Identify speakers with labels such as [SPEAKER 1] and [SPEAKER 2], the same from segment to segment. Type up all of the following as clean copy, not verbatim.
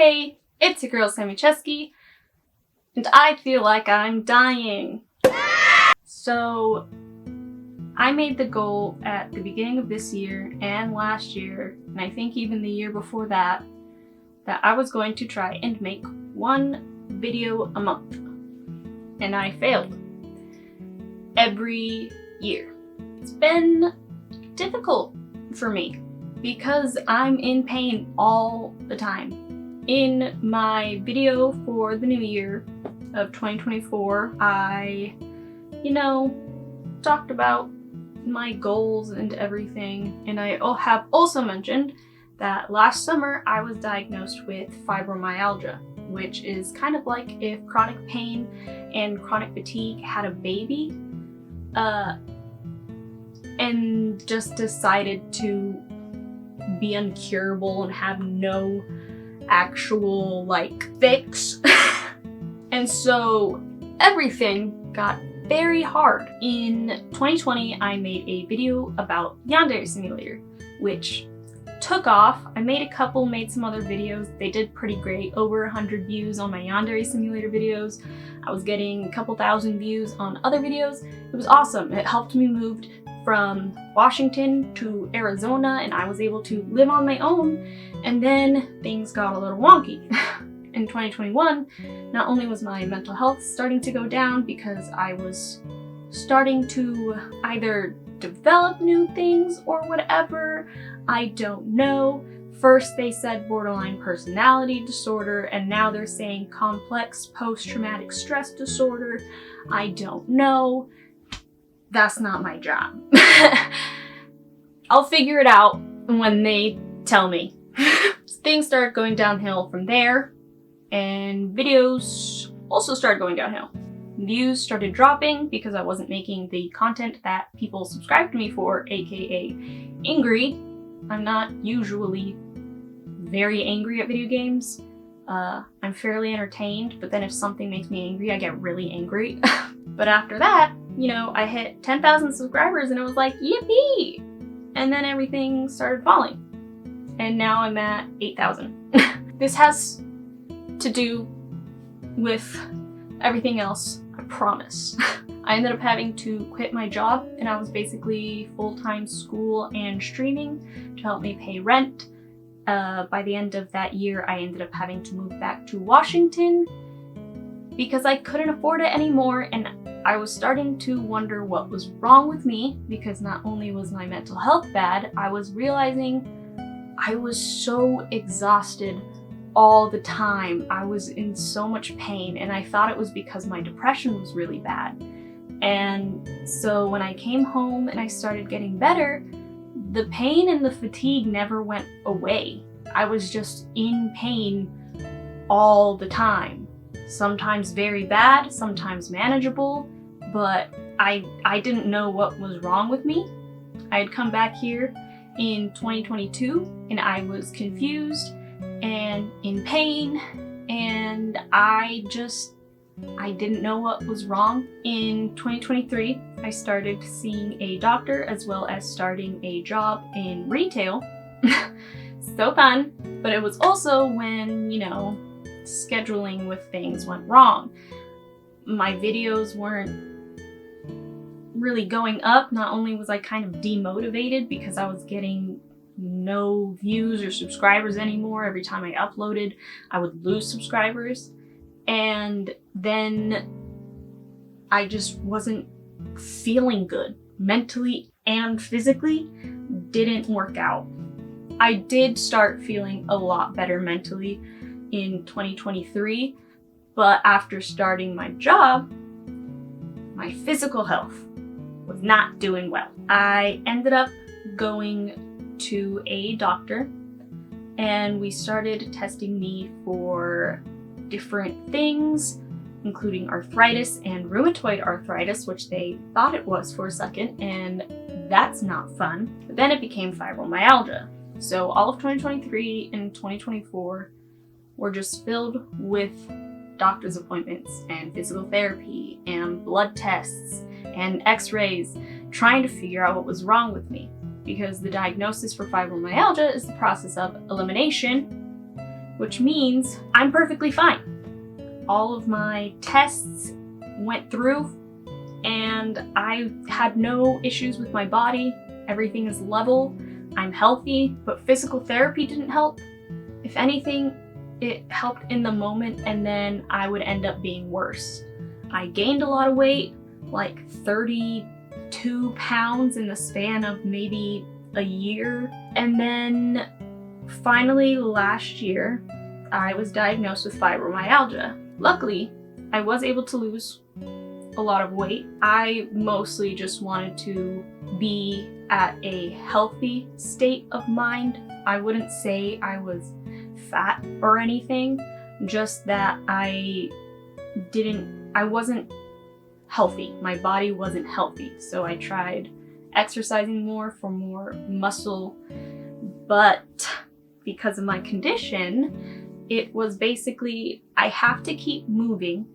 [SPEAKER 1] Hey, it's your girl SammyCzewski, and I feel like I'm dying. So, I made the goal at the beginning of this year and last year, and I think even the year before that, that I was going to try and make one video a month. And I failed. Every year. It's been difficult for me because I'm in pain all the time. In my video for the new year of 2024, I, talked about my goals and everything, and I have also mentioned that last summer I was diagnosed with fibromyalgia, which is kind of like if chronic pain and chronic fatigue had a baby, and just decided to be uncurable and have no actual fix. And so everything got very hard. In 2020 I made a video about Yandere Simulator, which took off. I made some other videos. They did pretty great, over 100 views on my Yandere Simulator videos. I was getting a couple thousand views on other videos. It was awesome. It helped me move from Washington to Arizona, and I was able to live on my own. And then things got a little wonky. In 2021, not only was my mental health starting to go down because I was starting to either develop new things or whatever, I don't know. First they said borderline personality disorder, and now they're saying complex post-traumatic stress disorder. I don't know. That's not my job. I'll figure it out when they tell me. Things started going downhill from there, and videos also started going downhill. Views started dropping because I wasn't making the content that people subscribe to me for, aka angry. I'm not usually very angry at video games. I'm fairly entertained, but then if something makes me angry, I get really angry. But after that, I hit 10,000 subscribers and it was like, yippee! And then everything started falling. And now I'm at 8,000. This has to do with everything else, I promise. I ended up having to quit my job, and I was basically full-time school and streaming to help me pay rent. By the end of that year, I ended up having to move back to Washington because I couldn't afford it anymore, and I was starting to wonder what was wrong with me, because not only was my mental health bad, I was realizing I was so exhausted all the time. I was in so much pain, and I thought it was because my depression was really bad. And so when I came home and I started getting better, the pain and the fatigue never went away. I was just in pain all the time. Sometimes very bad, sometimes manageable, but I didn't know what was wrong with me. I had come back here in 2022 and I was confused and in pain, and I didn't know what was wrong. In 2023, I started seeing a doctor as well as starting a job in retail. So fun, but it was also when, scheduling with things went wrong. My videos weren't really going up. Not only was I kind of demotivated because I was getting no views or subscribers anymore. Every time I uploaded, I would lose subscribers. And then I just wasn't feeling good. Mentally and physically didn't work out. I did start feeling a lot better mentally in 2023, but after starting my job, my physical health was not doing well. I ended up going to a doctor, and we started testing me for different things, including arthritis and rheumatoid arthritis, which they thought it was for a second, and that's not fun. But then it became fibromyalgia. So all of 2023 and 2024 were just filled with doctor's appointments and physical therapy and blood tests and x-rays, trying to figure out what was wrong with me. Because the diagnosis for fibromyalgia is the process of elimination, which means I'm perfectly fine. All of my tests went through and I had no issues with my body. Everything is level. I'm healthy, but physical therapy didn't help. If anything, it helped in the moment and then I would end up being worse. I gained a lot of weight, like 32 pounds in the span of maybe a year. And then finally last year, I was diagnosed with fibromyalgia. Luckily, I was able to lose a lot of weight. I mostly just wanted to be at a healthy state of mind. I wouldn't say I was fat or anything, just that I wasn't healthy. My body wasn't healthy. So I tried exercising more for more muscle, but because of my condition, it was basically I have to keep moving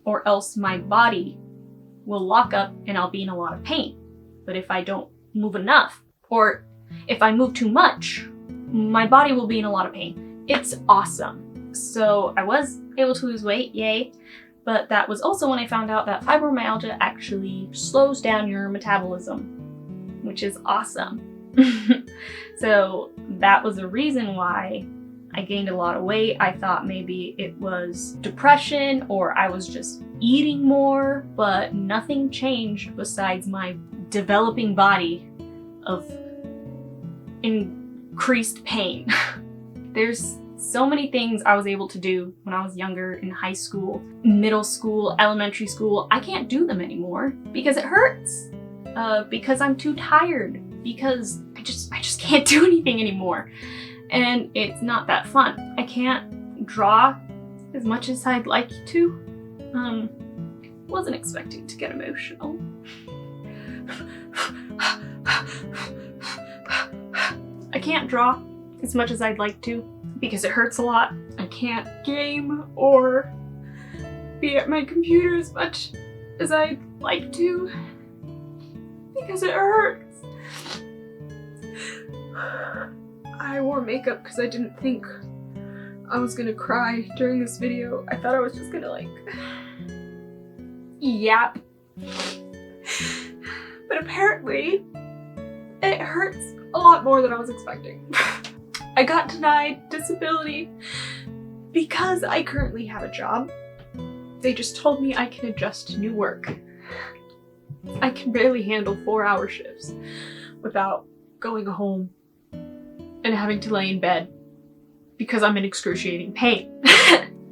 [SPEAKER 1] or else my body will lock up and I'll be in a lot of pain. But if I don't move enough, or if I move too much, my body will be in a lot of pain. It's awesome. So I was able to lose weight, yay. But that was also when I found out that fibromyalgia actually slows down your metabolism, which is awesome. So that was the reason why I gained a lot of weight. I thought maybe it was depression or I was just eating more, but nothing changed besides my developing body of increased pain. There's so many things I was able to do when I was younger, in high school, middle school, elementary school. I can't do them anymore because it hurts, because I'm too tired, because I just can't do anything anymore. And it's not that fun. I can't draw as much as I'd like to. Wasn't expecting to get emotional. I can't draw as much as I'd like to because it hurts a lot. I can't game or be at my computer as much as I'd like to because it hurts. I wore makeup because I didn't think I was gonna cry during this video. I thought I was just gonna like yap. But apparently it hurts a lot more than I was expecting. I got denied disability because I currently have a job. They just told me I can adjust to new work. I can barely handle 4-hour shifts without going home and having to lay in bed because I'm in excruciating pain.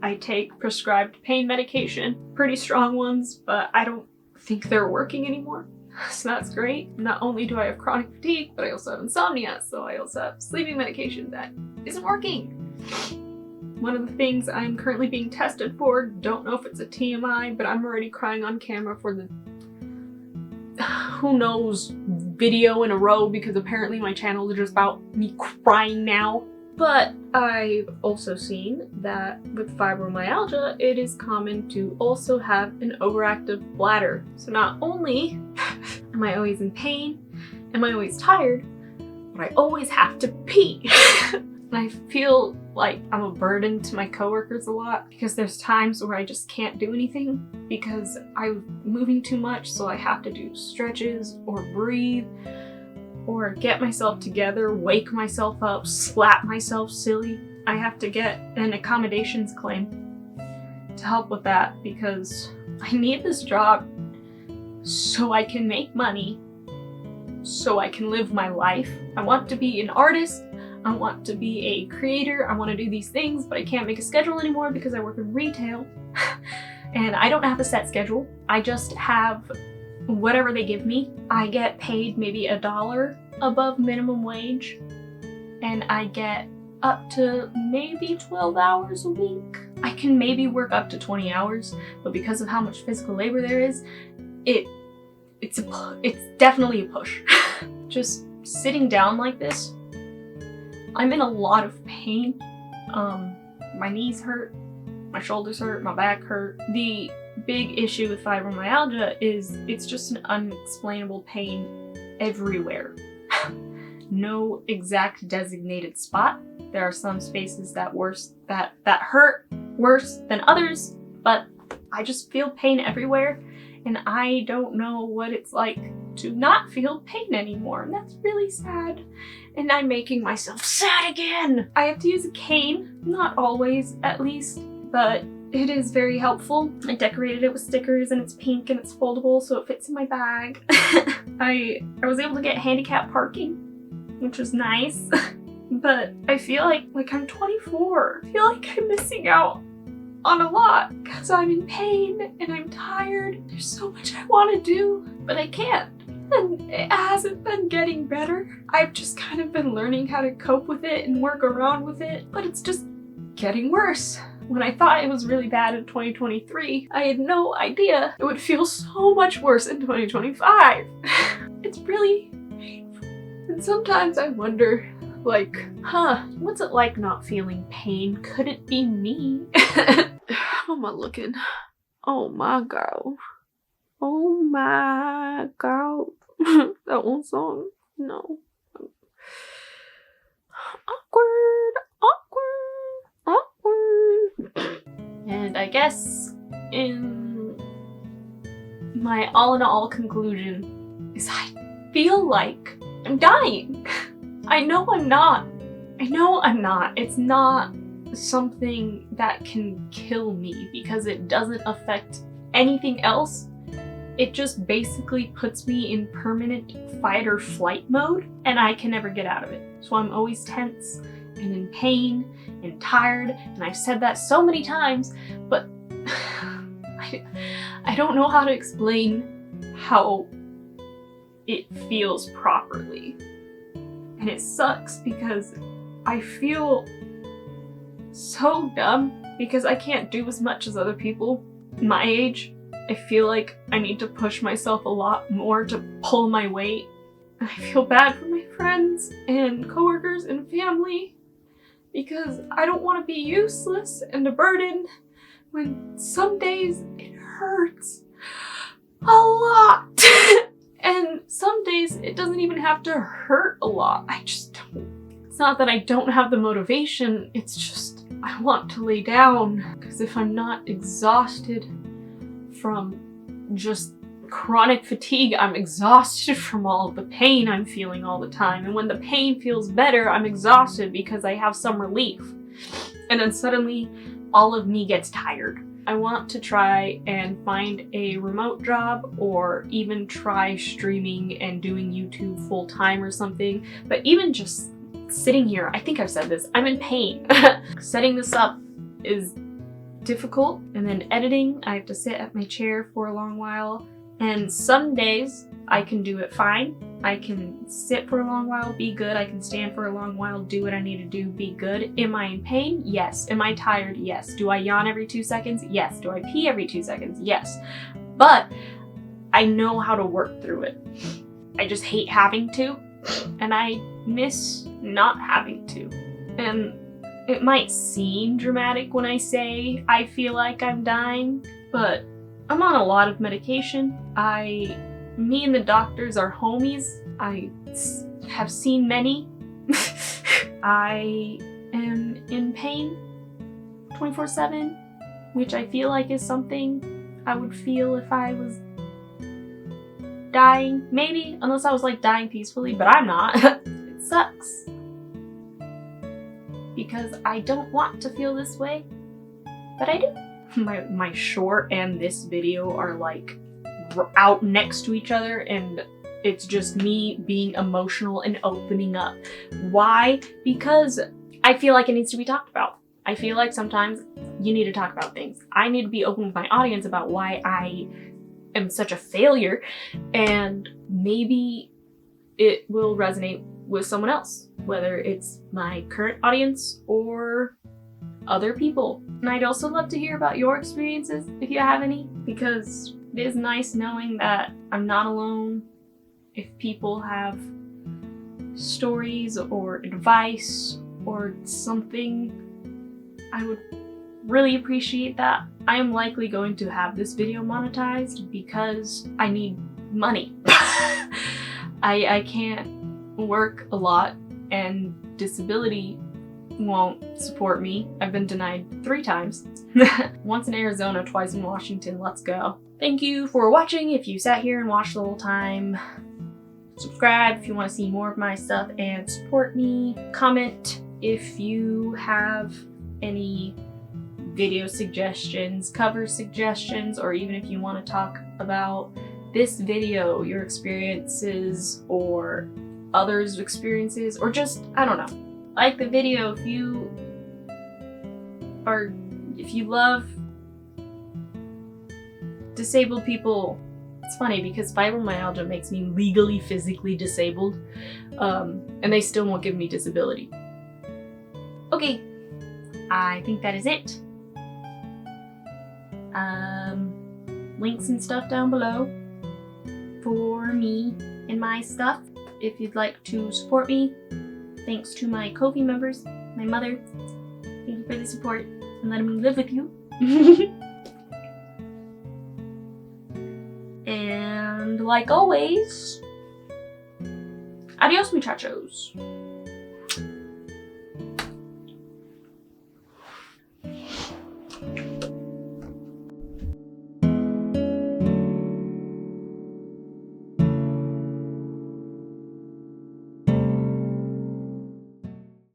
[SPEAKER 1] I take prescribed pain medication, pretty strong ones, but I don't think they're working anymore. So that's great. Not only do I have chronic fatigue, but I also have insomnia, so I also have sleeping medication that isn't working. One of the things I'm currently being tested for, don't know if it's a TMI, but I'm already crying on camera for the who knows video in a row because apparently my channel is just about me crying now. But I've also seen that with fibromyalgia, it is common to also have an overactive bladder. So not only am I always in pain, am I always tired, but I always have to pee. And I feel like I'm a burden to my coworkers a lot because there's times where I just can't do anything because I'm moving too much, so I have to do stretches or breathe or get myself together, wake myself up, slap myself silly. I have to get an accommodations claim to help with that because I need this job so I can make money, so I can live my life. I want to be an artist, I want to be a creator, I want to do these things, but I can't make a schedule anymore because I work in retail and I don't have a set schedule. I just have whatever they give me. I get paid maybe $1 above minimum wage and I get up to maybe 12 hours a week. I can maybe work up to 20 hours, but because of how much physical labor there is, it's definitely a push. Just sitting down like this, I'm in a lot of pain. My knees hurt, my shoulders hurt, my back hurt. The big issue with fibromyalgia is it's just an unexplainable pain everywhere. no exact designated spot. There are some spaces that hurt worse than others, but I just feel pain everywhere, and I don't know what it's like to not feel pain anymore, and that's really sad. And I'm making myself sad again. I have to use a cane, not always at least, but it is very helpful. I decorated it with stickers and it's pink and it's foldable so it fits in my bag. I was able to get handicap parking, which was nice. But I feel like I'm 24. I feel like I'm missing out on a lot because I'm in pain and I'm tired. There's so much I want to do, but I can't. And it hasn't been getting better. I've just kind of been learning how to cope with it and work around with it, but it's just getting worse. When I thought it was really bad in 2023, I had no idea it would feel so much worse in 2025. It's really painful. And sometimes I wonder, like, what's it like not feeling pain? Could it be me? How am I looking? Oh my god. Oh my god. That one song? No. Awkward. And I guess in my all in all conclusion is I feel like I'm dying. I know I'm not. It's not something that can kill me because it doesn't affect anything else. It just basically puts me in permanent fight or flight mode, and I can never get out of it. So I'm always tense and in pain and tired, and I've said that so many times, but I don't know how to explain how it feels properly. And it sucks because I feel so dumb because I can't do as much as other people my age. I feel like I need to push myself a lot more to pull my weight. I feel bad for my friends and coworkers and family because I don't want to be useless and a burden when some days it hurts a lot. And some days it doesn't even have to hurt a lot. I just don't. It's not that I don't have the motivation, it's just I want to lay down because if I'm not exhausted from just chronic fatigue, I'm exhausted from all of the pain I'm feeling all the time. And when the pain feels better, I'm exhausted because I have some relief. And then suddenly all of me gets tired. I want to try and find a remote job or even try streaming and doing YouTube full time or something. But even just sitting here, I think I've said this, I'm in pain. Setting this up is difficult, and then editing, I have to sit at my chair for a long while, and some days I can do it fine. I can sit for a long while, be good. I can stand for a long while, do what I need to do, be good. Am I in pain? Yes. Am I tired? Yes. Do I yawn every 2 seconds? Yes. Do I pee every 2 seconds? Yes. But I know how to work through it. I just hate having to, and I miss not having to. And it might seem dramatic when I say I feel like I'm dying, but I'm on a lot of medication. Me and the doctors are homies. I have seen many. I am in pain 24/7, which I feel like is something I would feel if I was dying. Maybe, unless I was like dying peacefully, but I'm not. It sucks. Because I don't want to feel this way, but I do. My short and this video are like out next to each other, and it's just me being emotional and opening up. Why? Because I feel like it needs to be talked about. I feel like sometimes you need to talk about things. I need to be open with my audience about why I am such a failure, and maybe it will resonate with someone else, whether it's my current audience or other people. And I'd also love to hear about your experiences if you have any, because it is nice knowing that I'm not alone. If people have stories or advice or something, I would really appreciate that. I am likely going to have this video monetized because I need money. I can't work a lot and disability won't support me. I've been denied 3 times. Once in Arizona, twice in Washington. Let's go. Thank you for watching if you sat here and watched the whole time. Subscribe if you want to see more of my stuff and support me. Comment if you have any video suggestions, cover suggestions, or even if you want to talk about this video, your experiences or others' experiences, or just, I don't know. Like the video if you love disabled people. It's funny because fibromyalgia makes me legally physically disabled, and they still won't give me disability. Okay, I think that is it. Links and stuff down below for me and my stuff if you'd like to support me. Thanks to my Kofi members, my mother. Thank you for the support and letting me live with you. And like always, adios muchachos.